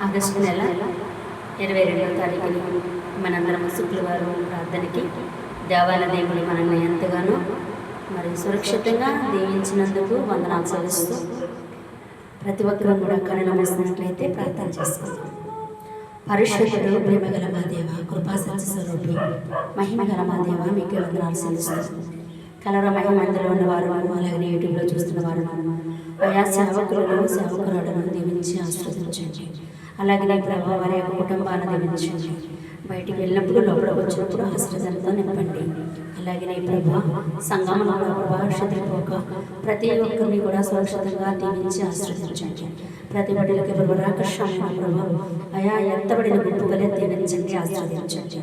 August నెల 22వ తారీఖున మనందరం శుక్రవారం ప్రార్థనకి దేవాల దేవుడు మనల్ని ఎంతగానో మరి సురక్షితంగా దీవించినందుకు వందనాలు చెల్లిస్తూ ప్రతి ఒక్కరూ కూడా కళ్ళు మూసినట్లయితే ప్రార్థన చేసుకుందాం. పరిశుద్ధుడు, ప్రేమగల మా దేవ, కృపాసత్య స్వరూపి, మహిమగల మా దేవ, మీకు వందనాలు చెల్లిస్తాం. కలర మహిమందులో ఉన్నవారు, అలాగే యూట్యూబ్లో చూస్తున్న వారు, ఆయా సేవకులను దీవించి ఆశీర్వదించండి. అలాగే ప్రభావ వారి యొక్క కుటుంబాన్ని దీవించండి. బయటికి వెళ్ళినప్పుడు లోపలికి వచ్చినప్పుడు ఆశీర్వాదంతో నింపండి. అలాగే ప్రభా సంగమంలో ప్రభా శత్రుపోక ప్రతి ఒక్కరిని కూడా సురక్షితంగా దీవించి ఆశీర్వదించండి. ప్రతి బిడ్డలకి ప్రభాకర్షమైన ప్రభా అయా ఎత్తబడిన గుంపులే దీవించండి, ఆశీర్వదించండి.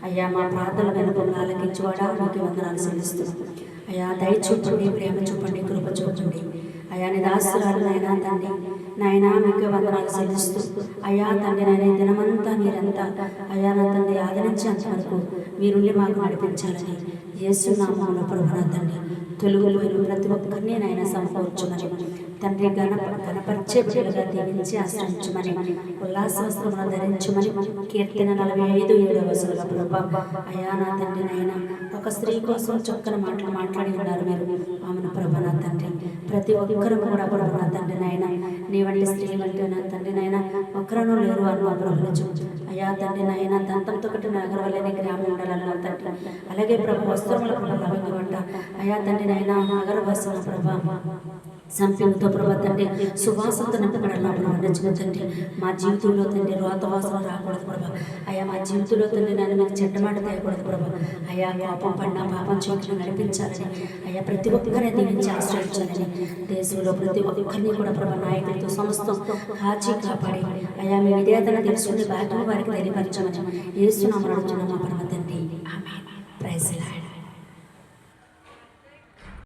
అయ్యా మా ప్రార్థన వెనుకలు ఆలకించువాడా మీకు వందనాలు చెల్లిస్తున్నాం. అయా దయ చూపండి, ప్రేమ చూపండి, కృప చూపండి. అయా నిదాసురాలు నాయనా తండ్రి, నాయనా మీకు వందనాలు చెల్లిస్తూ అయ్యా తండ్రి నాయన దినమంతా మీరంతా అయా నా తండ్రి ఆదరించి అంతవరకు మీరుండి మాకు నడిపించాలని యేసునామములో ప్రభువా తండ్రి తొలుగులు ప్రతి ఒక్కరిని నాయన సమకూర్చుమని తండ్రి గణపరిచే బిడ్డలుగా దీవించి ఆశ్రయించమని ఉల్లాస వస్త్రములను ధరించమని కీర్తన 45:7 ప్రభా అయా నా తండ్రి నాయన ఒక స్త్రీ కోసం చక్కని మాటలు మాట్లాడి ఉన్నారు మీరు. ఆమెను ప్రభా నా తండ్రి ప్రతి ఒక్కరు కూడా ప్రభా నా తండ్రి నాయన నీ వంటి స్త్రీ వంటి నా తండ్రి నాయన ఒక్కరూ లేరు అను ప్రభుత్వం అయా తండ్రి నాయన దంతంతో కట్టిన నగరవల్లని గ్రామం ఉండాలన్న తండ్రి. అలాగే ప్రభు వస్త్రముల ప్రభావం వంట అయా తండ్రి నాయన నగరవాసుల ప్రభా సంపంతో ప్రభా తండ్రి సువాసనతో నింపబడాలి ప్రభావ తండ్రి. మా జీవితంలో తండ్రి రోతవాసన రాకూడదు ప్రభా. అయా మా జీవితంలో తండ్రి నన్ను మీకు చెడ్డమాట తేయకూడదు ప్రభా. అయా కోపం పడిన పాపం చోట్లను నడిపించాలని అయా ప్రతి ఒక్కరిని దీవించి ఆశ్రయించాలని దేశంలో ప్రతి ఒక్కరిని కూడా ప్రభా నాయకులతో సమస్తం కాచి కాపాడి అయా మీ విధేయతను తెలుసుకుని బాధ్యత వారికి తెలియపరచమని యేసునామములో అడుగుతున్నాము మా పరమ తండ్రి. ఆమేన్. Praise the lord.